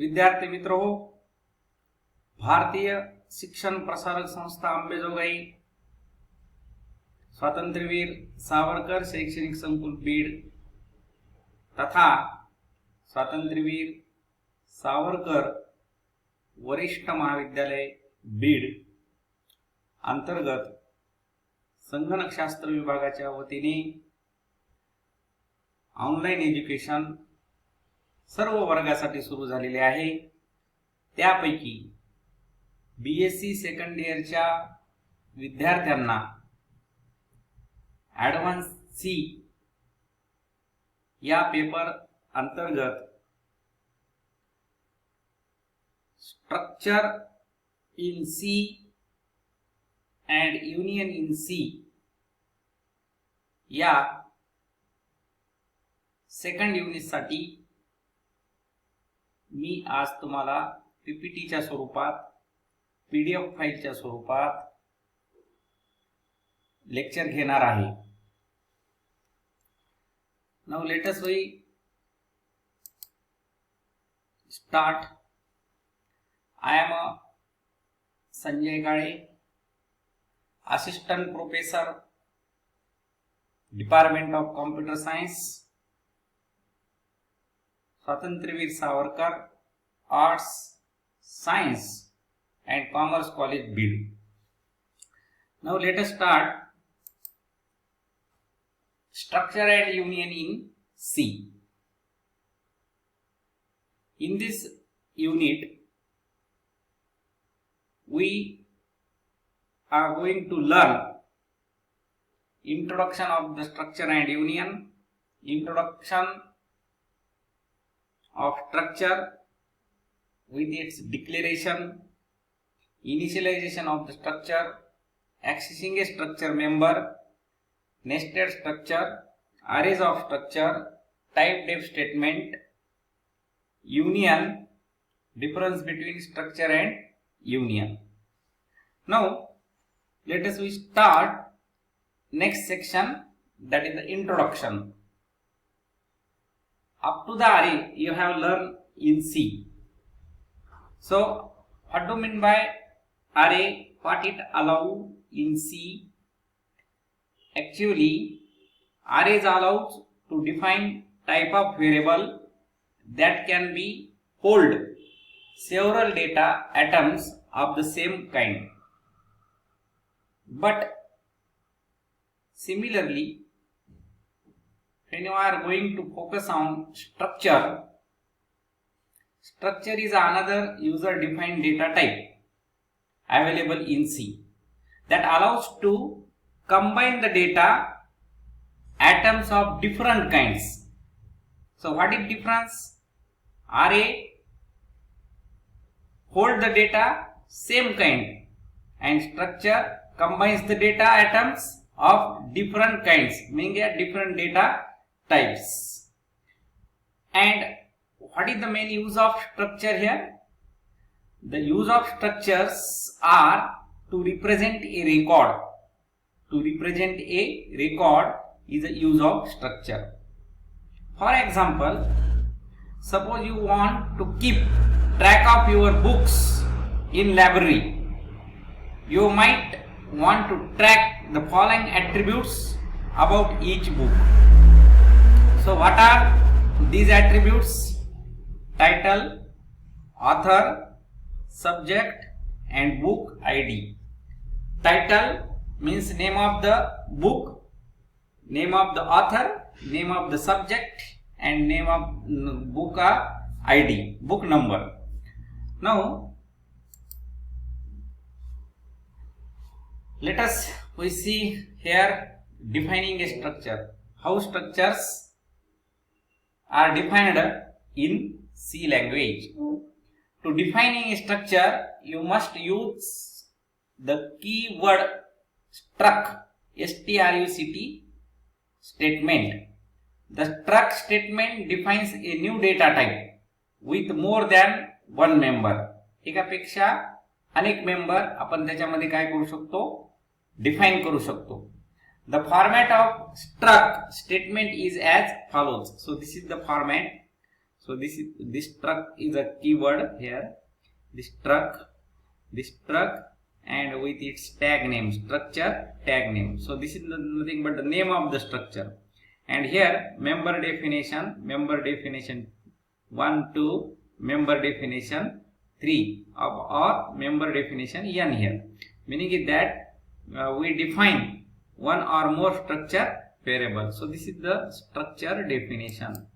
विद्यार्थी मित्रो, भारतीय शिक्षण प्रसारक संस्था अंबेजोगाई, स्वातंत्र्यवीर सावरकर शैक्षणिक संकुल बीड तथा स्वातंत्र्यवीर सावरकर वरिष्ठ महाविद्यालय बीड अंतर्गत संगणकशास्त्र विभागाच्या वतीने ऑनलाइन एज्युकेशन सर्व वर्गासाठी सुरू झालेले आहे। त्यापैकी बीएससी सेकंड इयरच्या विद्यार्थ्यांना ॲडव्हान्स सी या पेपर अंतर्गत structure in C and union in C या सेकंड युनिट साठी मी आज तुम्हाला पीपीटीच्या स्वरूपात पीडीएफ फाईलच्या स्वरूपात लेक्चर घेणार आहे। Now let us we start. I am Sanjay Kale, assistant professor department of computer science, Swatantryaveer Savarkar arts science and Commerce College Bid. Now let us start structure and union in C. In this unit we are going to learn introduction of the structure and union, introduction of structure with its declaration, initialization of the structure, accessing a structure member, nested structure, arrays of structure, type def statement, union, difference between structure and union. Now let us we start next section, that is the introduction. Up to the array you have learned in C. So what do you mean by array? What it allows in C? Actually, arrays allows to define type of variable that can be hold several data items of the same kind. But similarly, when you are going to focus on structure, structure is another user defined data type available in C that allows to combine the data items of different kinds. So what is difference? Array hold the data same kind and structure combines the data items of different kinds, meaning different data types. And what is the main use of structure here? The use of structures are to represent a record. To represent a record is the use of structure. For example, suppose you want to keep track of your books in library. You might want to track the following attributes about each book. So what are these attributes? Title, author, subject and book ID. Title means name of the book, name of the author, name of the subject and name of book ID, book number. Now let us we see here defining a structure, how structures are defined in C language. To defining a structure, you must use the keyword struct, struct statement. The struct statement defines a new data type with more than one member. एकापेक्षा अनेक member आपण त्याच्यामध्ये काय करू शकतो? Define करू शकतो. The format of struct statement is as follows. So this is the format. So this truck is a keyword here. This truck, and with its tag name, structure tag name. So this is nothing but the name of the structure. And here member definition 1, 2, member definition 3, or member definition n here. Meaning is that we define one or more structure variable. So this is the structure definition.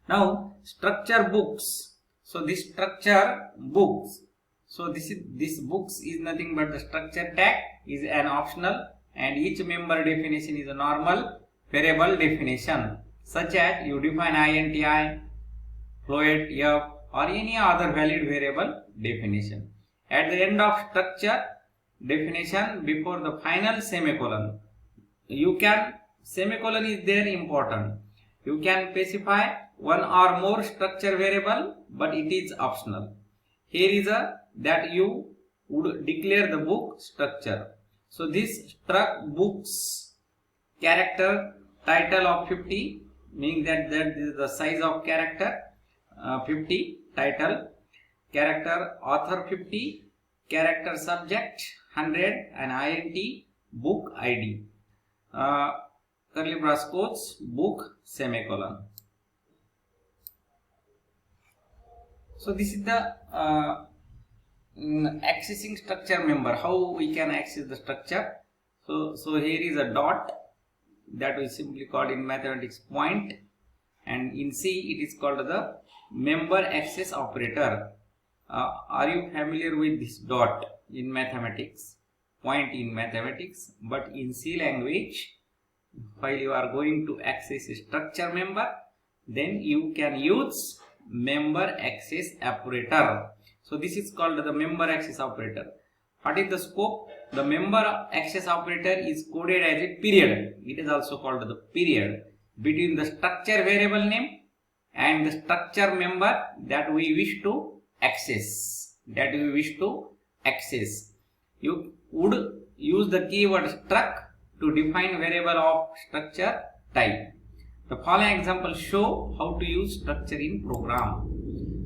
Now structure books. So this structure books. So this books is nothing but the structure tag is an optional, and each member definition is a normal variable definition, such as you define INTI, float F, or any other valid variable definition. At the end of structure definition, before the final semicolon, you can, semicolon is there important. You can specify one or more structure variable, but it is optional. Here is that you would declare the book structure. So this struct books character title of 50, meaning that is the size of character 50 title, character author 50, character subject 100, and INT book ID, curly brace quotes, book semicolon. So this is the accessing structure member. How we can access the structure? So here is a dot that we simply called in mathematics point, and in C it is called the member access operator. Are you familiar with this dot in mathematics? Point in mathematics, but in C language, while you are going to access a structure member, then you can use member access operator. So this is called the member access operator. What is the scope? The member access operator is coded as a period. It is also called the period between the structure variable name and the structure member that we wish to access. You would use the keyword struct to define variable of structure type. The following examples show how to use structure in program.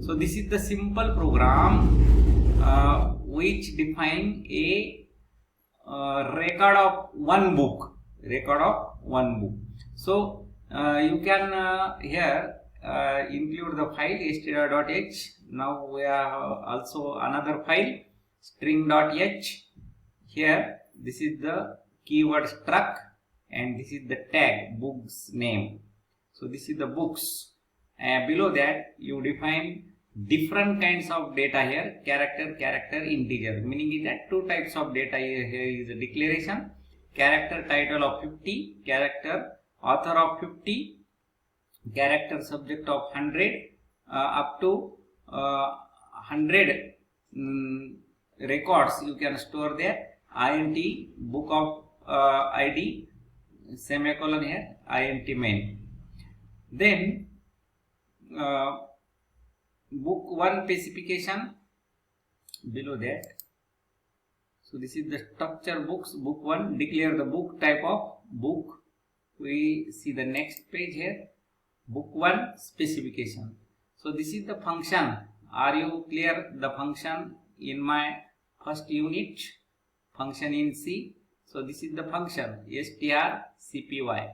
So this is the simple program which define a record of one book. So you can here include the file str.h. Now we have also another file string.h. Here this is the keyword struct, and this is the tag books name. So this is the books, and below that you define different kinds of data here, character, integer, meaning that two types of data here is a declaration, character title of 50, character author of 50, character subject of 100, up to 100 records you can store there, INT book of ID semicolon here, INT main. Then book 1 specification below that. So this is the structure books, book 1, declare the book type of book. We see the next page here, book 1 specification. So this is the function. Are you clear? The function in my first unit, function in C. So this is the function strcpy,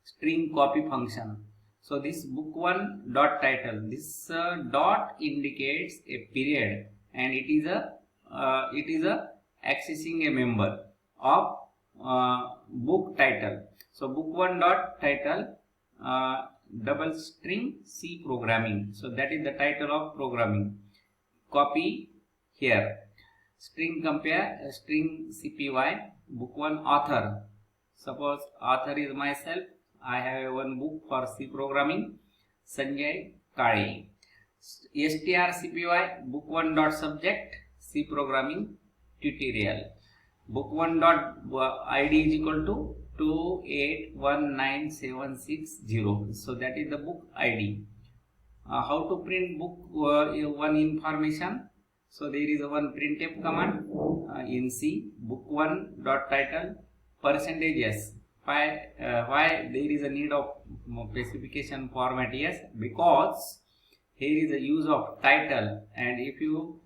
string copy function. So this book 1 dot title, this dot indicates a period, and it is a accessing a member of book title. So book 1 dot title double string C programming. So that is the title of programming. Copy here. String compare string cpy book 1 author. Suppose author is myself. I have one book for C programming, Sanjay Kale. strcpy book 1 dot subject C programming tutorial. Book 1 dot ID is equal to 2819760. So that is the book ID. How to print book 1 information? So there is a one printf command in C. Book 1 dot title %s. Why there is a need of specification format? Yes, because here is the use of title, and if you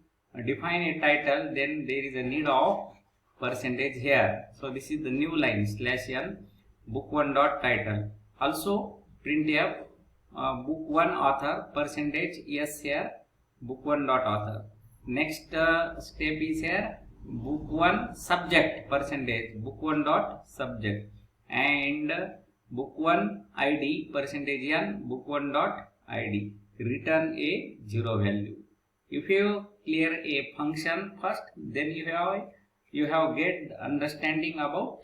define a title, then there is a need of percentage here. So this is the new line /n book1 dot title. Also printf book1 author percentage yes here book1 dot author. Next step is here book1 subject percentage book1 dot subject, and book1 id percentage n book1 dot id. Return a 0 value. If you clear a function first, then you have get understanding about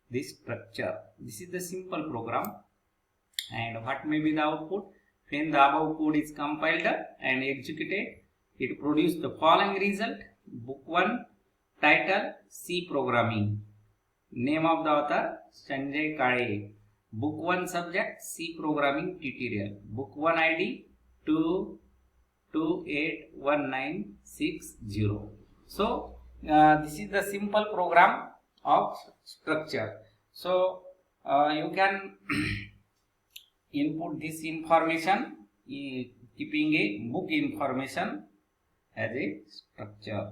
this structure. This is the simple program, and what may be the output when the above code is compiled and executed. It produces the following result: book1 title C programming, name of the author Sanjay Kale, book1 subject C programming tutorial, book1 id 2281960. So this is the simple program of structure. So you can input this information keeping a book information as a structure.